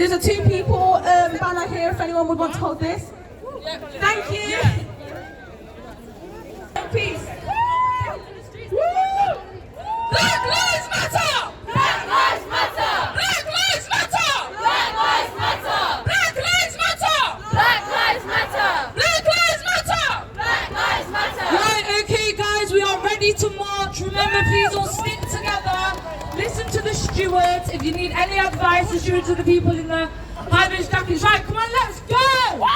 There's a two people banner here if anyone would want to hold this. Thank you. Peace. Black Lives Matter! Black Lives Matter! Black Lives Matter! Black Lives Matter! Black Lives Matter! Black Lives Matter! Black Lives Matter! Black Lives Matter! Right, okay guys, we are ready to march. Remember, please all stick together. Listen to the stewards. If you need any advice, the stewards are the people in the high-vis jackets. Right, come on, let's go!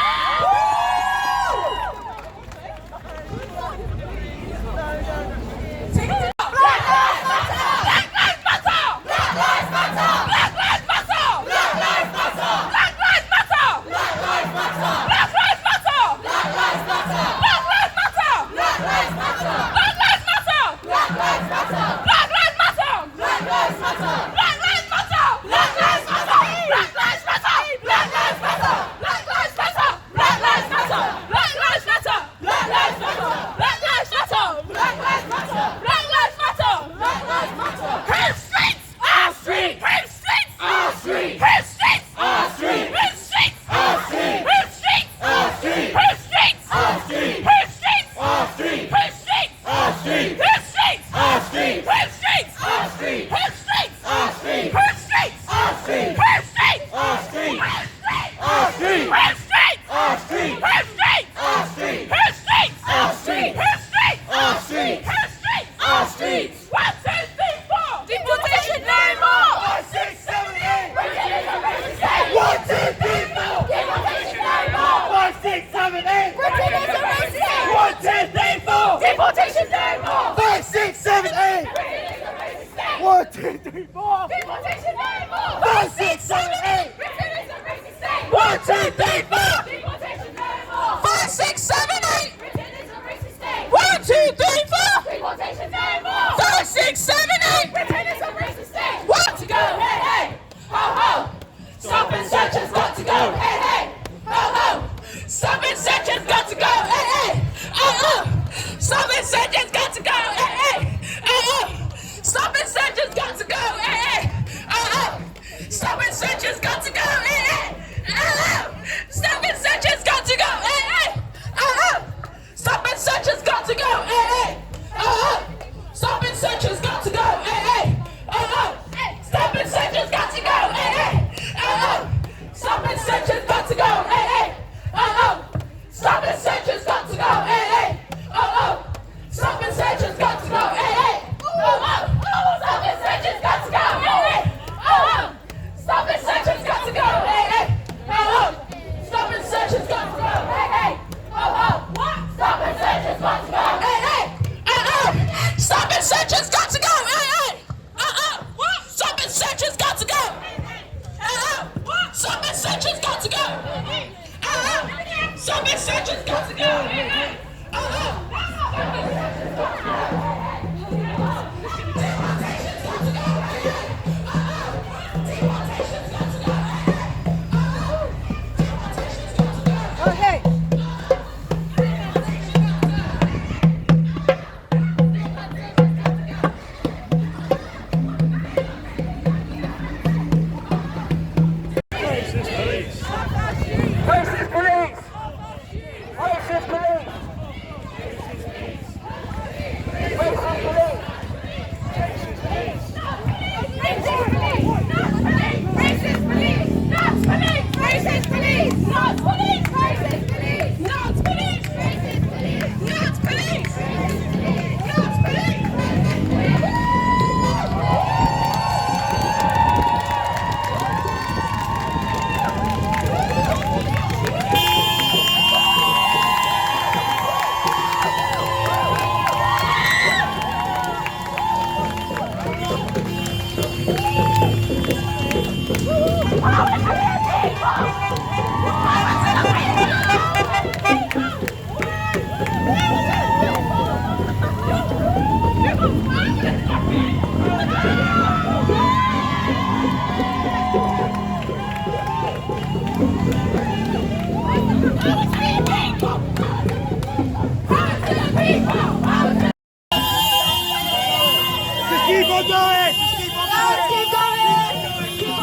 Keep on going! Keep on going! Keep on moving! Keep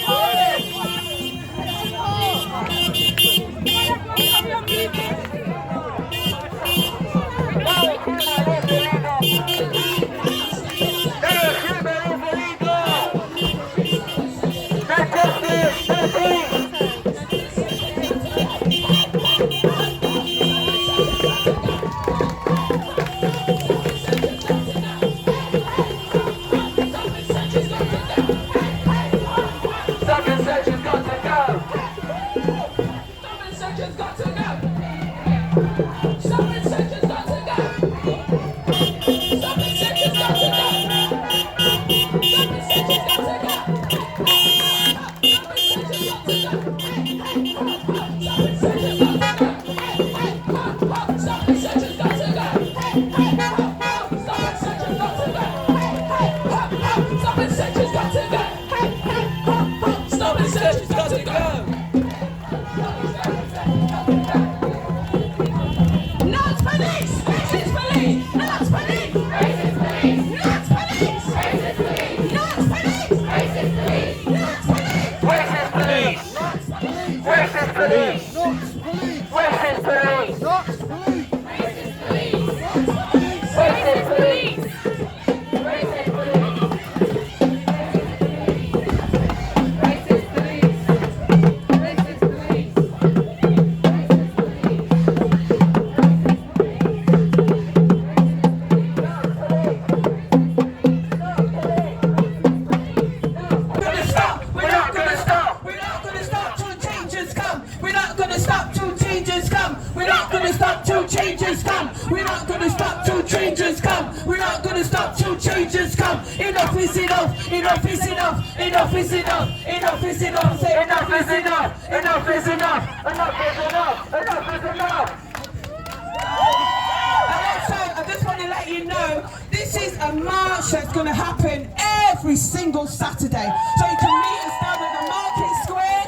on moving! Enough is enough, enough is enough, enough is enough, enough is enough, say enough is enough, enough is enough, enough is enough, enough is enough. And also, I just want to let you know, this is a march that's going to happen every single Saturday. So you can meet us down at the Market Square.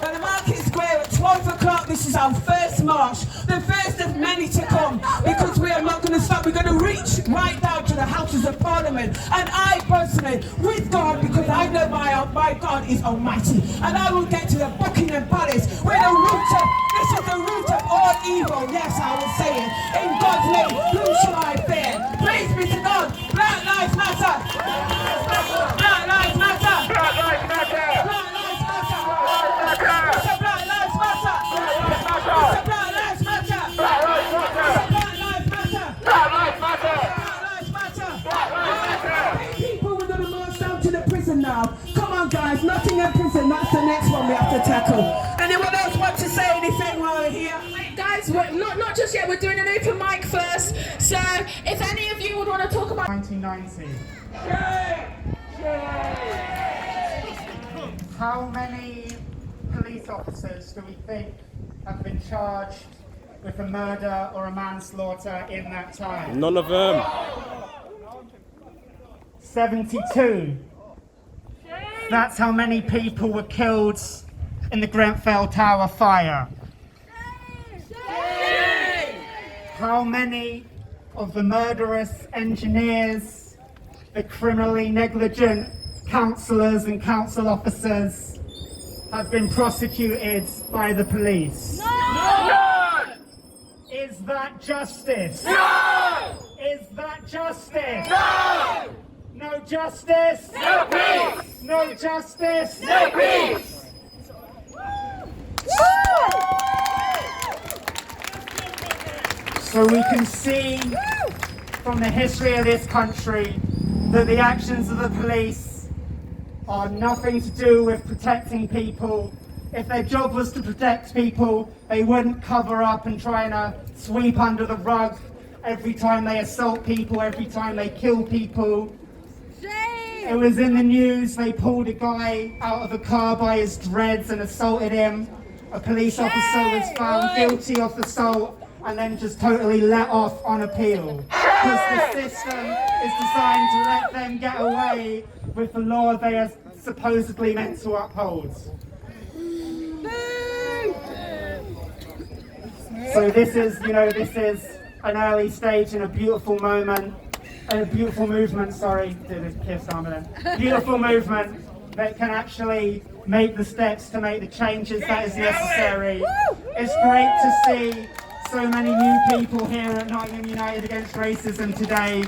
At the Market Square at 12 o'clock, this is our first march, the first of many to come, because we are not going to stop. We're going to reach right down to the Houses of Parliament, and I personally, with God, because I know my God is almighty, and I will get to the Buckingham Palace, where the root of, this is the root of all evil, yes, I will say it, in God's name, whom shall I fear? Praise be to God. Black Lives Matter! Black Lives Matter! Black Lives Matter! Black Lives Matter! Black Lives Matter! Black Lives Matter! Black Lives Matter! Black Lives Matter! Black Lives Matter! Black Lives Matter! Black Lives Matter! People, we're going to march down to the prison now. Come on, guys, Nottingham prison, that's the next one we have to tackle. Anyone else want to say anything while we're here? Guys, we're not just yet, we're doing an open mic first. So, if any of you would want to talk about 1990. How many police officers do we think have been charged with a murder or a manslaughter in that time? None of them. 72. That's how many people were killed in the Grenfell Tower fire. How many of the murderous engineers, the criminally negligent councillors and council officers have been prosecuted by the police? No! Is that justice? No! Is that justice? No! No justice? No peace! No justice? No peace! So we can see from the history of this country that the actions of the police are nothing to do with protecting people. If their job was to protect people, they wouldn't cover up and try and sweep under the rug every time they assault people, every time they kill people. It was in the news, they pulled a guy out of a car by his dreads and assaulted him. A police officer was found guilty of assault and then just totally let off on appeal. Because the system is designed to let them get away with the law they are supposedly meant to uphold. So this is an early stage in a beautiful moment, beautiful movement that can actually make the steps to make the changes that is necessary. It's great to see so many new people here at Nottingham United Against Racism today.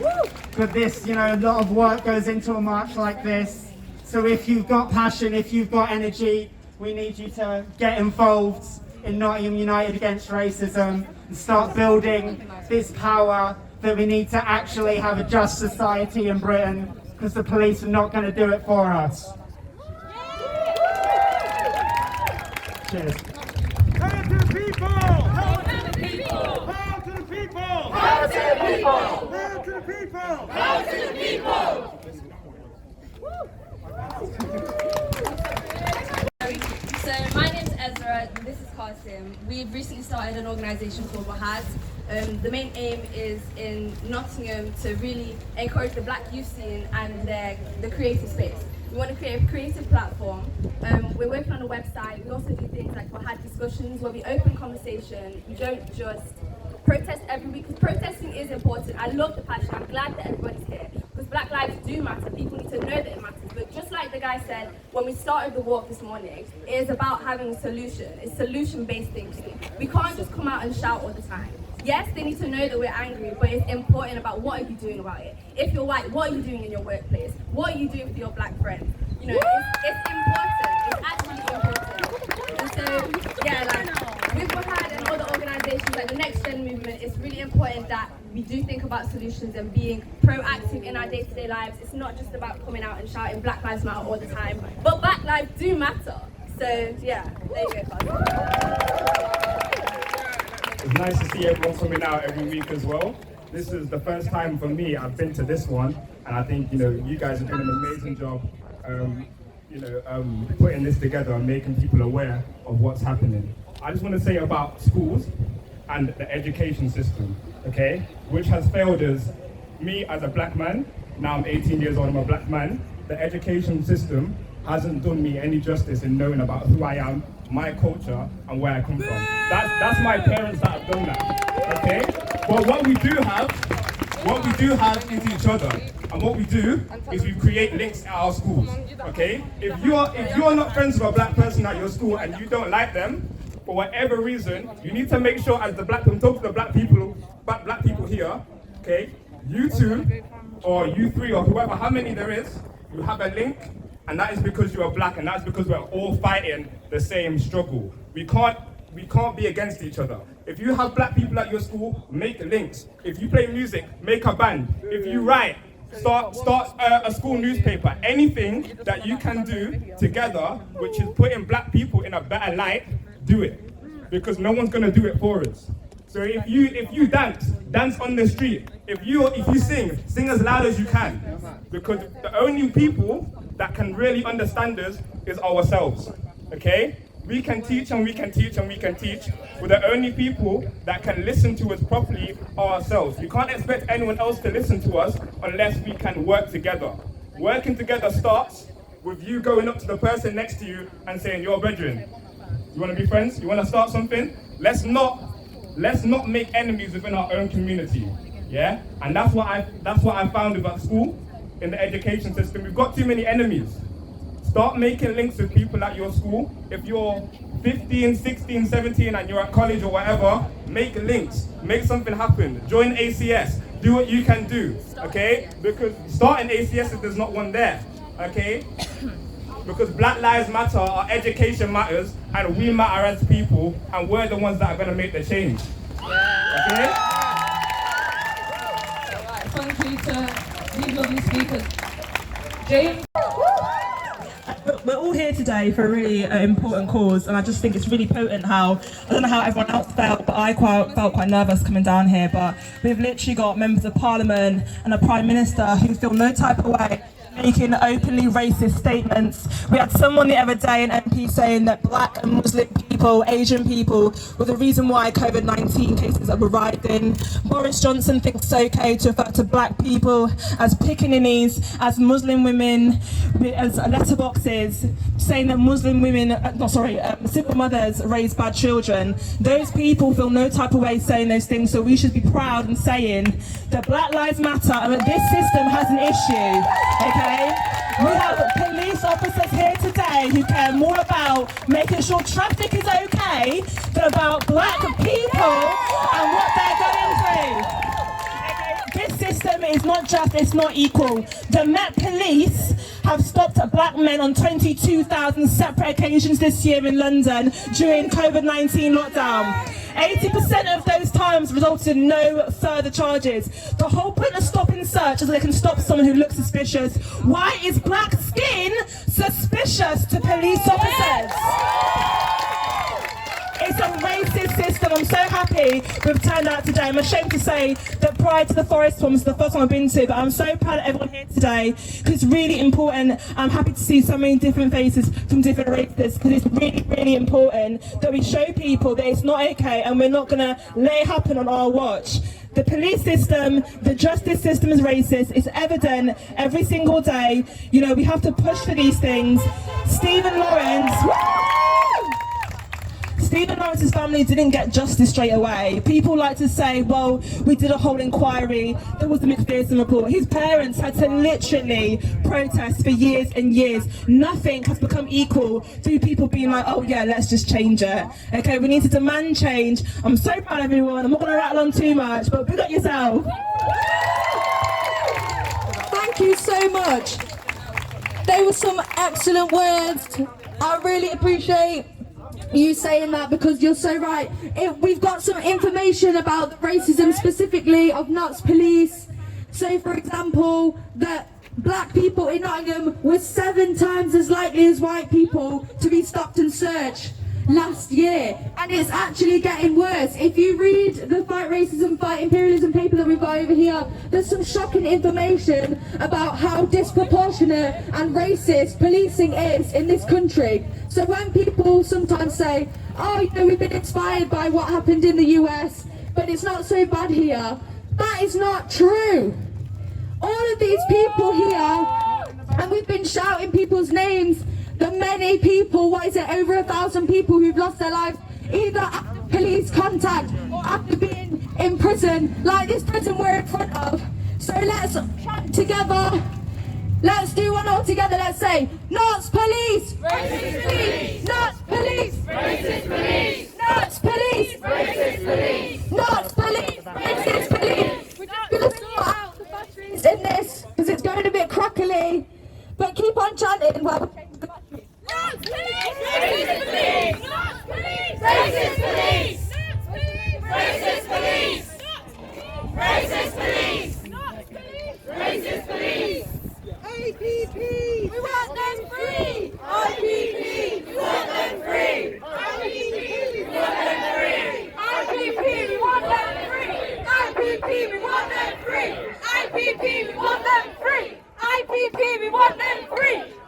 But this, a lot of work goes into a march like this. So if you've got passion, if you've got energy, we need you to get involved in Nottingham United Against Racism and start building this power that we need to actually have a just society in Britain, because the police are not going to do it for us. Cheers. Power to the people! Power to the people! Power to the people! Power to the people! Power to the people! Power to the people! So my name's Ezra. Sarah, this is Qasim. We've recently started an organisation called Wahad. The main aim is in Nottingham to really encourage the black youth scene and the creative space. We want to create a creative platform. We're working on a website. We also do things like Wahad discussions where we open conversation. We don't just protest every week, because protesting is important. I love the passion. I'm glad that everybody's here, because black lives do matter. People need to know that it matters. But just like the guy said when we started the walk this morning, it is about having a solution. It's solution-based thinking. We can't just come out and shout all the time. Yes, they need to know that we're angry, but it's important about what are you doing about it. If you're white, what are you doing in your workplace? What are you doing for your black friends? You know, it's important. It's actually important. And so, yeah, like with Wahad and other organisations like the Next Gen movement, it's really important that we do think about solutions and being proactive in our day-to-day lives. It's not just about coming out and shouting Black Lives Matter all the time, but black lives do matter. So, yeah, there you go, guys. It's nice to see everyone coming out every week as well. This is the first time for me I've been to this one, and I think you guys are doing an amazing job, putting this together and making people aware of what's happening. I just want to say about schools and the education system, okay, which has failed us. Me as a black man, now I'm 18 years old, I'm a black man. The education system hasn't done me any justice in knowing about who I am, my culture, and where I come from. That's my parents that have done that, okay? But what we do have is each other. And what we do is we create links at our schools, okay? If you're not friends with a black person at your school and you don't like them, for whatever reason, you need to make sure as the black people, talk to the black people here, okay? You two, or you three, or whoever, how many there is, you have a link, and that is because you are black, and that's because we're all fighting the same struggle. We can't be against each other. If you have black people at your school, make links. If you play music, make a band. If you write, start a school newspaper. Anything that you can do together, which is putting black people in a better light, do it. Because no one's gonna do it for us. So if you dance on the street. If you sing as loud as you can. Because the only people that can really understand us is ourselves, okay? We can teach and we can teach and we can teach, but the only people that can listen to us properly are ourselves. We can't expect anyone else to listen to us unless we can work together. Working together starts with you going up to the person next to you and saying, "You're brethren. You want to be friends? You want to start something? Let's not make enemies within our own community." Yeah? And that's what I found with our school. In the education system, we've got too many enemies. Start making links with people at your school. If you're 15, 16, 17 and you're at college or whatever, make links, make something happen. Join ACS, do what you can do, okay? Because starting ACS if there's not one there, okay? Because Black Lives Matter, our education matters, and we matter as people, and we're the ones that are gonna make the change, okay? Thank you to these lovely speakers. James? We're all here today for a really important cause, and I just think it's really potent how, I don't know how everyone else felt, but I felt quite nervous coming down here, but we've literally got members of parliament and a prime minister who feel no type of way making openly racist statements. We had someone the other day, an MP, saying that black and Muslim people, Asian people, were the reason why COVID-19 cases are rising. Boris Johnson thinks it's okay to refer to black people as pickaninnies, as Muslim women, as letterboxes, saying that Muslim women, single mothers raise bad children. Those people feel no type of way saying those things, so we should be proud and saying that Black Lives Matter and that this system has an issue, okay? We have police officers here today who care more about making sure traffic is okay than about black people and what they're going through. This system is not just, it's not equal. The Met Police have stopped black men on 22,000 separate occasions this year in London during COVID-19 lockdown. 80% of those times resulted in no further charges. The whole point of stop and search is that they can stop someone who looks suspicious. Why is black skin suspicious to police officers? It's a racist system. system. I'm so happy we've turned out today. I'm ashamed to say that Pride to the Forest one was the first one I've been to, but I'm so proud of everyone here today because it's really important. I'm happy to see so many different faces from different races because it's really, really important that we show people that it's not okay and we're not going to let it happen on our watch. The police system, the justice system is racist. It's evident every single day. You know, we have to push for these things. Stephen Lawrence's family didn't get justice straight away. People like to say, well, we did a whole inquiry, there was a McPherson report. His parents had to literally protest for years and years. Nothing has become equal to people being like, oh yeah, let's just change it. Okay, we need to demand change. I'm so proud of everyone. I'm not going to rattle on too much, but big up yourself. Thank you so much. They were some excellent words. I really appreciate you saying that because you're so right. We've got some information about the racism specifically of Notts police. So for example, that black people in Nottingham were 7 times as likely as white people to be stopped and searched last year, and it's actually getting worse. If you read the Fight Racism, Fight Imperialism paper that we've got over here, there's some shocking information about how disproportionate and racist policing is in this country. So when people sometimes say, oh, you know, we've been inspired by what happened in the US, but it's not so bad here, that is not true. All of these people here, and we've been shouting people's names, the many people, what is it, over 1,000 people who've lost their lives either after police contact or after being in prison, like this prison we're in front of. So let's chant together, let's do one all together, let's say, Notts police! Racist police! Notts police! Racist police! Notts police! Racist police! Notts police! Racist police! We're just going to sort out the batteries in this, because it's going a bit crackly, but keep on chanting while we change the batteries. Notts police! Racist police! Notts police! Racist police! Racist police! Racist police! Racist police! APP! We want them free! IPP! We want them free! IPP! We want them free! IPP! We want them free! IPP! We want them free! IPP! We want them free!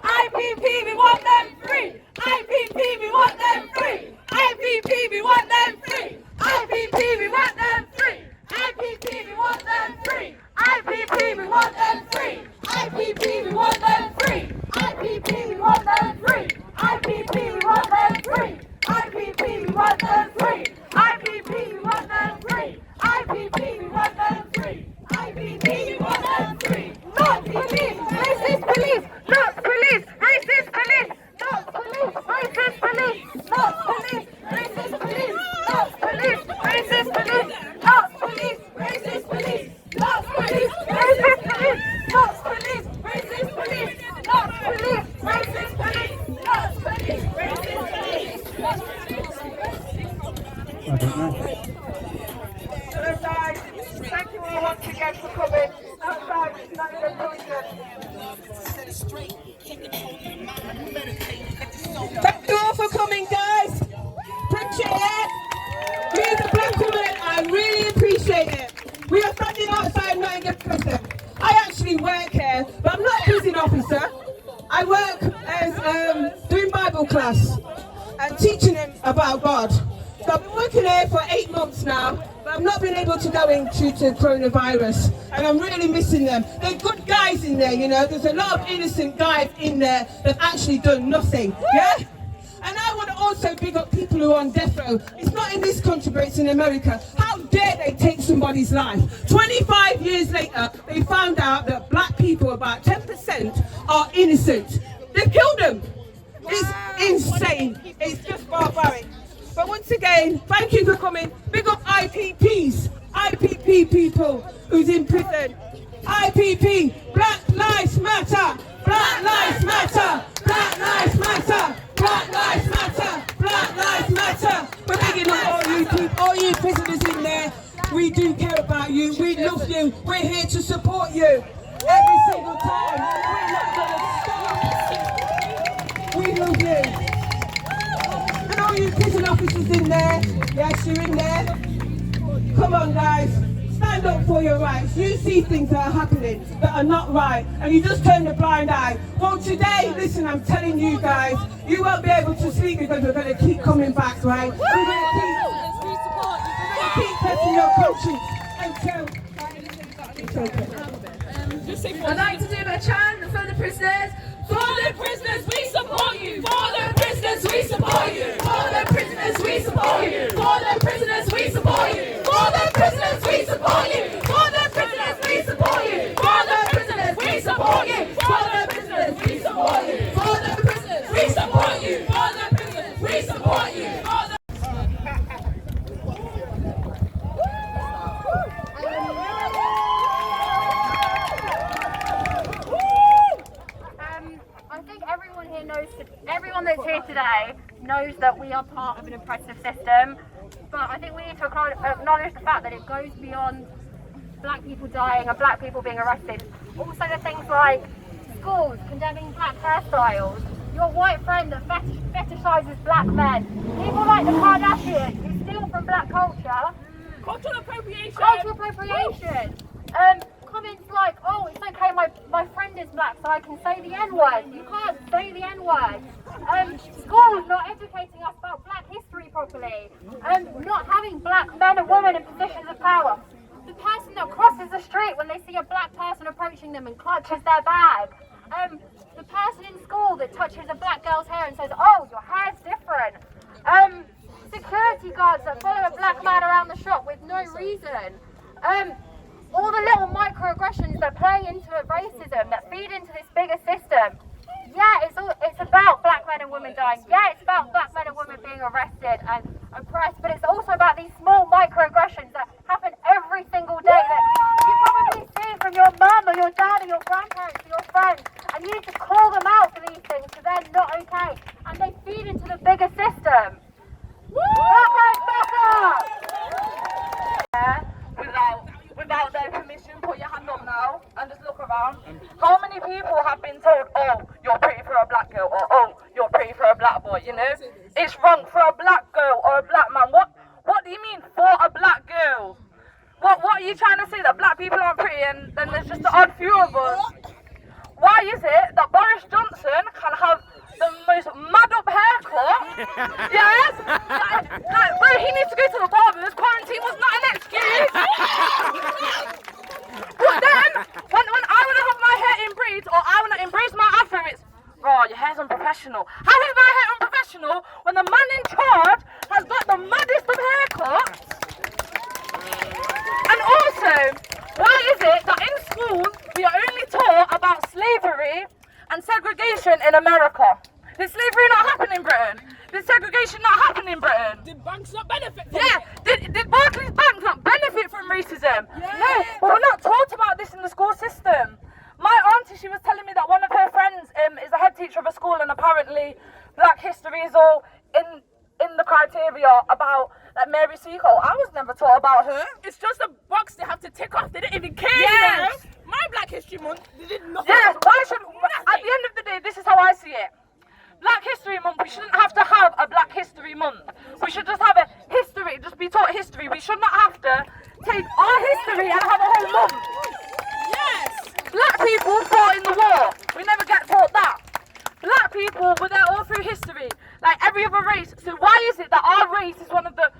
IPP! We want them free! IPP! We want them free! IPP! We want them free! IPP! We want them free! IPP! We want them free! IPP! We want them free! IPP! We want them free! IPP! We want them free! IPP! We want them free! IPP! We want them free! IPP! We want them free! IPP! We want them free! IPP! We want them free! IPP! We want them free! Not police! Racist police! Not police! Racist police! Not police! Racist police! Not police! Racist police! Not police! Racist police! Not police! Racist police! Not police! Racist police! Not police! Racist police! Not police! Racist police! Not police! Racist police! I don't know. Hello guys, thank you all once again for coming. Outside, not in the Thank you all for coming, guys. Appreciate it. Me as a black woman, I really appreciate it. We are standing outside Nottingham prison. I actually work here, but I'm not a prison officer. I work as doing Bible class and teaching them about God. So I've been working here for 8 months now, but I've not been able to go in due to coronavirus, and I'm really missing them. They're good guys in there, you know. There's a lot of innocent guys in there that actually done nothing, yeah? And I want to also big up people who are on death row. It's not in this country, but it's in America. How dare they take somebody's life? 25 years later, they found out that black people, about 10%, are innocent. They killed them. It's insane. It's just barbaric. But once again, thank you for coming. Big up IPPs, IPP people who's in prison. IPP, Black Lives Matter, Black Lives Matter, Black Lives Matter, Black Lives Matter, Black Lives Matter. We're bigging up all you people, all you prisoners in there. We do care about you, we love you, we're here to support you every single time. We're not gonna stop. We love you. And all you prison officers. officers in there? Yes, you're in there. Come on, guys. Stand up for your rights. You see things that are happening that are not right, and you just turn a blind eye. Well, today, listen, I'm telling you guys, you won't be able to sleep because we're going to keep coming back, right? We're going to keep pressing your conscience until... I'd like to do a chant for the prisoners. For the prisoners, we support you. For the prisoners, we support you. For the prisoners, we support you. For the prisoners, we support you. For the prisoners, we support you. For the prisoners, we support you. For the prisoners, we support you. For the prisoners, we support you. For the prisoners, we support you. For the prisoners, we support you. I think everyone that's here today knows that we are part of an oppressive system, but I think we need to acknowledge the fact that it goes beyond black people dying and black people being arrested. Also the things like schools condemning black hairstyles, your white friend that fetishizes black men, people like the Kardashians who steal from black culture. Cultural appropriation. Comments like, oh, it's okay, my friend is black, so I can say the N-word. You can't say the N-word. Schools not educating us about black history properly. Not having black men and women in positions of power. The person that crosses the street when they see a black person approaching them and clutches their bag. The person in school that touches a black girl's hair and says, oh, your hair's different. Security guards that follow a black man around the shop with no reason. All the little microaggressions that play into racism, that feed into this bigger system. Yeah, it's about black men and women dying. Yeah, it's about black men and women being arrested and oppressed, but it's also about these small microaggressions that happen every single day that you probably see from your mum or your dad or your grandparents or your friends, and you need to call them out for these things because they're not okay, and they feed into the bigger system. Black Lives Matter! Without their permission, put your hand up now and just look around. How many people have been told, oh, you're pretty for a black girl, or oh, you're pretty for a black boy, you know? It's wrong for a black girl or a black man. What do you mean for a black girl? What are you trying to say, that black people aren't pretty and then there's just an odd few of us? Why is it that Boris Johnson can have the most mad up haircut? Yes? Like, bro, he needs to go to the barbers. Quarantine was not an excuse. But then, when I want to have my hair in braids, or I want to embrace my afro, it's, bro, your hair's unprofessional. How is my hair unprofessional when the man in charge has got the maddest of haircuts? And also, why is it that in school we are only taught about slavery and segregation in America? Did slavery not happen in Britain? Did segregation not happen in Britain? Did banks not benefit from it? Did Barclays Bank not benefit from racism? Yeah. No, but we're not taught about this in the school system. My auntie, she was telling me that one of her friends is a head teacher of a school, and apparently black history is all in the criteria about like Mary Seacole. I was never taught about her. It's just a box they have to tick off. They didn't even care. Yes. You know? My Black History Month, they did nothing. Yes, why should, at the end of the day, this is how I see it. Black History Month, we shouldn't have to have a Black History Month. We should just have a history, just be taught history. We should not have to take our history and have a whole month. Yes. Black people fought in the war. We never get taught that. Black people were there all through history, like every other race. So why is it that our race is one of the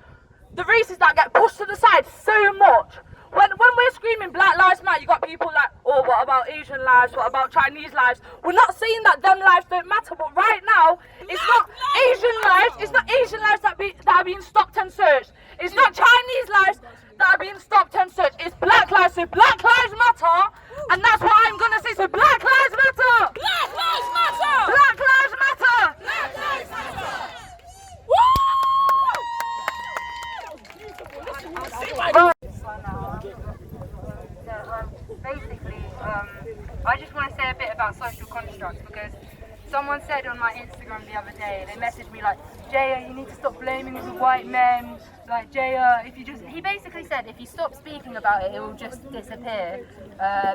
races that get pushed to the side so much? When we're screaming Black Lives Matter, you got people like, oh, what about Asian lives? What about Chinese lives? We're not saying that them lives don't matter, but right now, it's not Asian lives. It's not Asian lives that are being stopped and searched. It's not Chinese lives that are being stopped and searched. It's Black lives. So Black Lives Matter, and that's what I'm gonna say. So Black Lives Matter. Black Lives Matter. Black Lives Matter. Black Lives Matter. Basically, I just want to say a bit about social constructs, because someone said on my Instagram the other day, they messaged me like, Jaya, you need to stop blaming the white men, like Jaya, he basically said if you stop speaking about it, it will just disappear,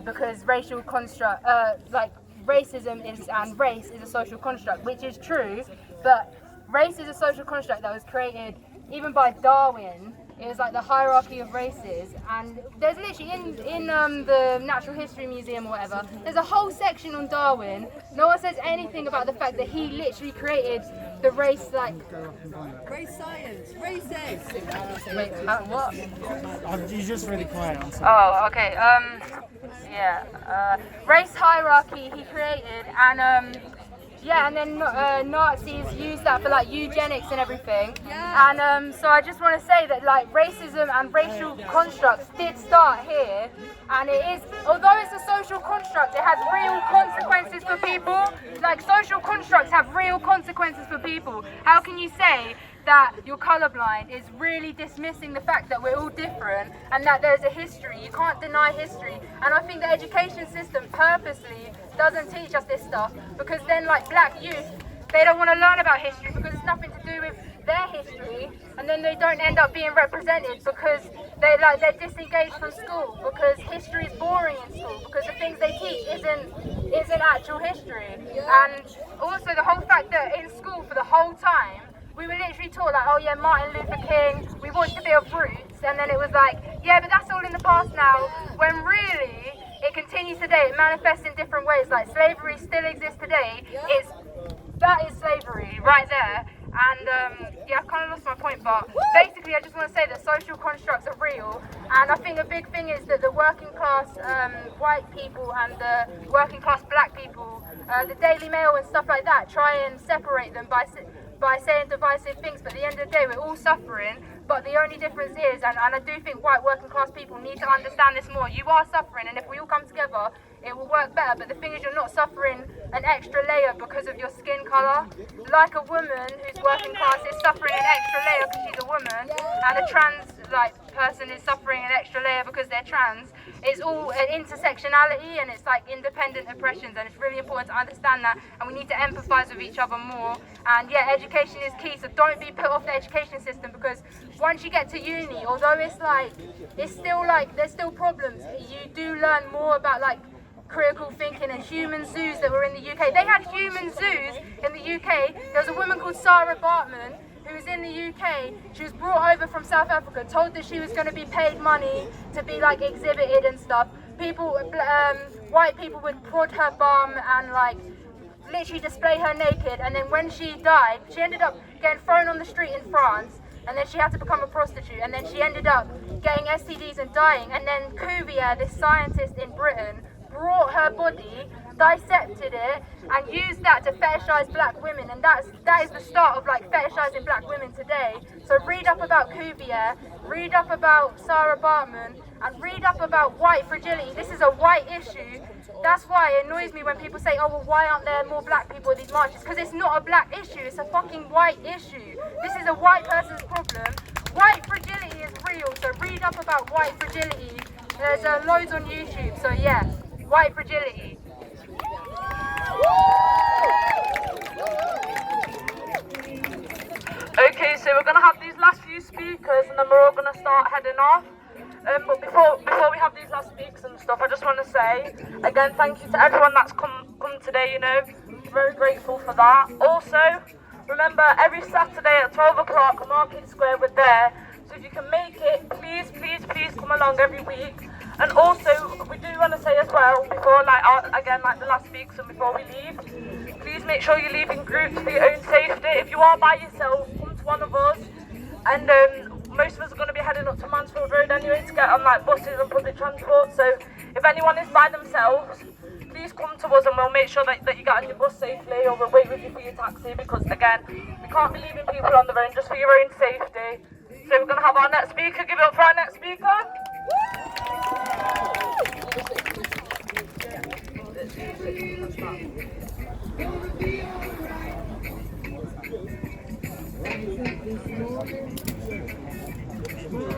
because racial construct, like racism and race is a social construct, which is true, but race is a social construct that was created even by Darwin. It was like the hierarchy of races, and there's literally in the Natural History Museum or whatever, there's a whole section on Darwin. No one says anything about the fact that he literally created the race, like Race science, racist. Wait, what? He's just really quiet. I'm sorry. Oh, okay. race hierarchy he created, and yeah, and then Nazis used that for like eugenics and everything. Yeah. And so I just want to say that like racism and racial constructs did start here, and it is, although it's a social construct, it has real consequences for people. Like social constructs have real consequences for people. How can you say that you're colourblind is really dismissing the fact that we're all different and that there's a history? You can't deny history, and I think the education system purposely doesn't teach us this stuff, because then like black youth, they don't want to learn about history because it's nothing to do with their history, and then they don't end up being represented because they're disengaged from school because history is boring in school, because the things they teach isn't actual history. And also the whole fact that in school for the whole time we were literally taught like, oh yeah, Martin Luther King, we watched a bit of Roots, and then it was like, yeah, but that's all in the past now, when really it continues today. It manifests in different ways. Like slavery still exists today. That is slavery right there. And yeah, I've kind of lost my point, but basically I just want to say that social constructs are real, and I think a big thing is that the working class white people and the working class black people, the Daily Mail and stuff like that, try and separate them by saying divisive things, but at the end of the day we're all suffering. But the only difference is, and I do think white working class people need to understand this more, you are suffering, and if we all come together it will work better. But the thing is, you're not suffering an extra layer because of your skin colour. Like a woman who's working class is suffering an extra layer because she's a woman, and a trans person is suffering an extra layer because they're trans. It's all an intersectionality, and it's like independent oppressions, and it's really important to understand that, and we need to empathise with each other more. And yeah, education is key, so don't be put off the education system, because once you get to uni, although it's still like there's still problems, you do learn more about like critical thinking and human zoos that were in the UK. They had human zoos in the UK. There was a woman called Sarah Bartman who was in the UK. She was brought over from South Africa, told that she was going to be paid money to be like exhibited and stuff. People, white people would prod her bum and like literally display her naked, and then when she died, she ended up getting thrown on the street in France, and then she had to become a prostitute, and then she ended up getting STDs and dying. And then Cuvier, this scientist in Britain, brought her body, dissected it, and used that to fetishize black women, and that is the start of like fetishizing black women today. So read up about Cuvier, read up about Sarah Bartman, and read up about white fragility. This is a white issue. That's why it annoys me when people say, oh well, why aren't there more black people at these marches? Because it's not a black issue, it's a fucking white issue. This is a white person's problem. White fragility is real, so read up about white fragility. There's loads on YouTube, so yeah, white fragility. Okay, so we're going to have these last few speakers, and then we're all going to start heading off. But before we have these last speakers and stuff, I just want to say, again, thank you to everyone that's come today, you know, very grateful for that. Also, remember, every Saturday at 12 o'clock, Market Square, we're there. So if you can make it, please come along every week. And also, we do want to say as well, before, again, the last speakers and before we leave, please make sure you leave in groups for your own safety. If you are by yourself, come to one of us. And most of us are going to be heading up to Mansfield Road anyway to get on buses and public transport. So if anyone is by themselves, please come to us and we'll make sure that you get on your bus safely, or we'll wait with you for your taxi, because again, we can't be leaving people on their own just for your own safety. So we're going to have our next speaker. Give it up for our next speaker.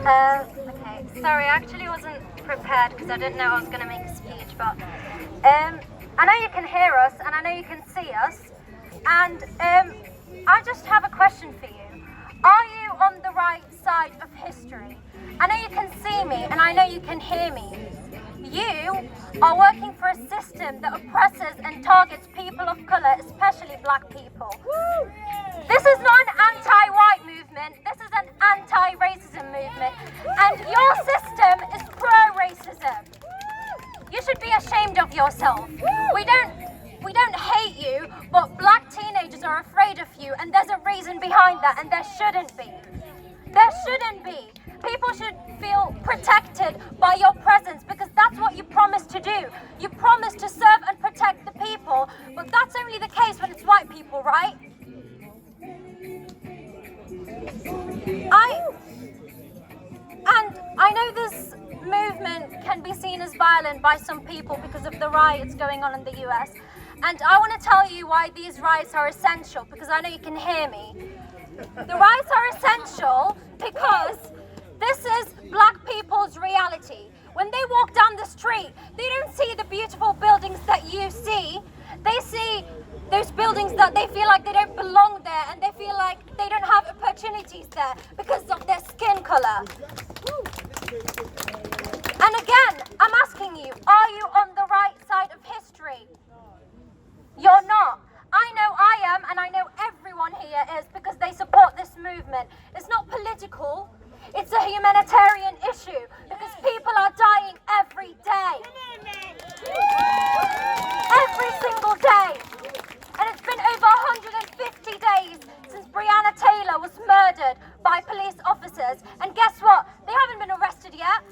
Okay, sorry, I actually wasn't prepared because I didn't know I was going to make a speech, but I know you can hear us and I know you can see us, and I just have a question for you. Are you on the right side of history? I know you can see me and I know you can hear me. You are working for a system that oppresses and targets people of colour, especially black people. This is not an anti-white movement, this is an anti-racism movement. And your system is pro-racism. You should be ashamed of yourself. We don't hate you, but black teenagers are afraid of you, and there's a reason behind that, and there shouldn't be. There shouldn't be. People should feel protected by your presence, because that's what you promised to do. You promised to serve and protect the people, but that's only the case when it's white people, right? I know this movement can be seen as violent by some people because of the riots going on in the US. And I want to tell you why these riots are essential, because I know you can hear me. The riots are essential because this is black people's reality. When they walk down the street, they don't see the beautiful buildings that you see. They see those buildings that they feel like they don't belong there, and they feel like they don't have opportunities there because of their skin color. And again, I'm asking you, are you on the right side of history? You're not. I know I am, and I know everyone here is, because they support this movement. It's not political, it's a humanitarian issue, because people are dying every day. Every single day. And it's been over 150 days since Breonna Taylor was murdered by police officers. And guess what? They haven't been arrested yet.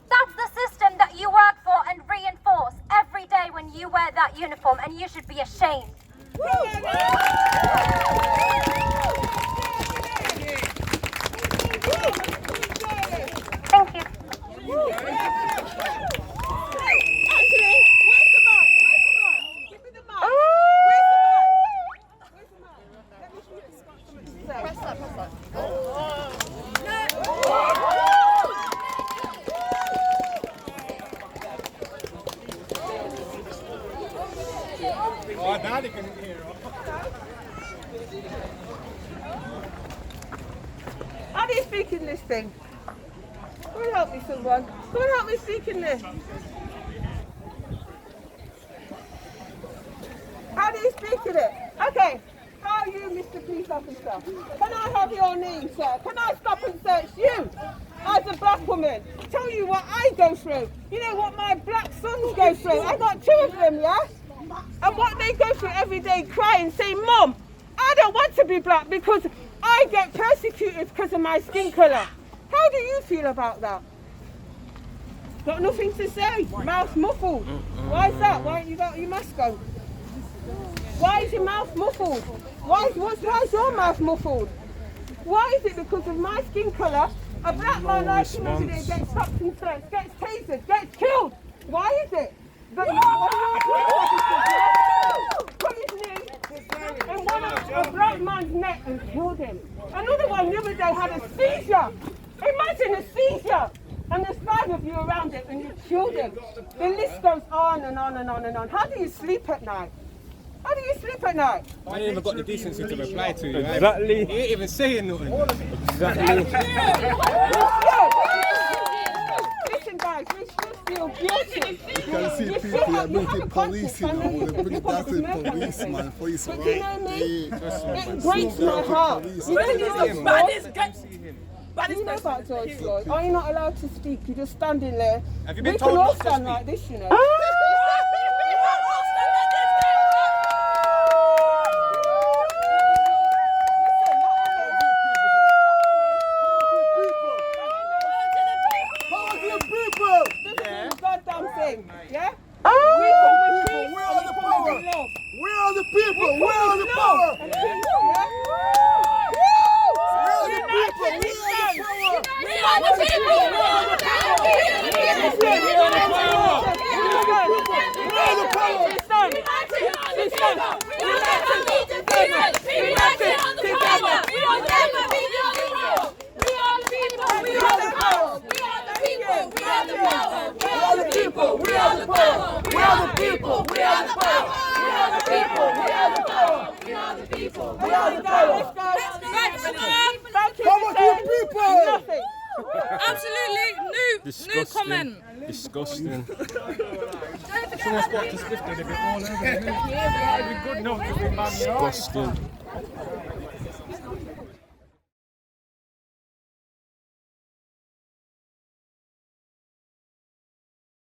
That's the system that you work for and reinforce every day when you wear that uniform, and you should be ashamed. Thank you. How do you speak in this thing? Come and help me, someone. Come and help me speak in this. How do you speak in it? Okay. How are you, Mr. Police Officer? Can I have your name, sir? Can I stop and search you as a black woman? Tell you what I go through. You know what my black sons go through? I got 2 of them, yeah? And what they go through every day, crying, saying, Mom, I don't want to be black because I get persecuted because of my skin colour. How do you feel about that? Got nothing to say. Mouth muffled. Why is that? Why you got your mask on? Why is your mouth muffled? Why is your mouth muffled? Why is it because of my skin colour? A black man like him every day gets stopped and searched, gets tasered, gets killed. Why is it? But put his knee in one of a black man's neck and killed him. Another one the other day had a seizure. Imagine a seizure. And there's 5 of you around it and you killed him. The list goes on and on and on and on. How do you sleep at night? How do you sleep at night? I ain't even got the decency to reply to you. Exactly. You ain't even saying nothing. Exactly. Listen guys, you should feel guilty. You can see people are making police, you know, they bring that to policeman for his But you know me? It breaks my heart. You know about George Floyd? Are you not allowed to speak? You're just standing there. Have you been we told can all not to stand speak? like this, you know. Yeah? We are the power. We are the people. We are the power. We are the people. We are the people. Absolutely new comment. Disgusting. Someone's got to spliff it a bit more. It'd be good enough to be man. Disgusting.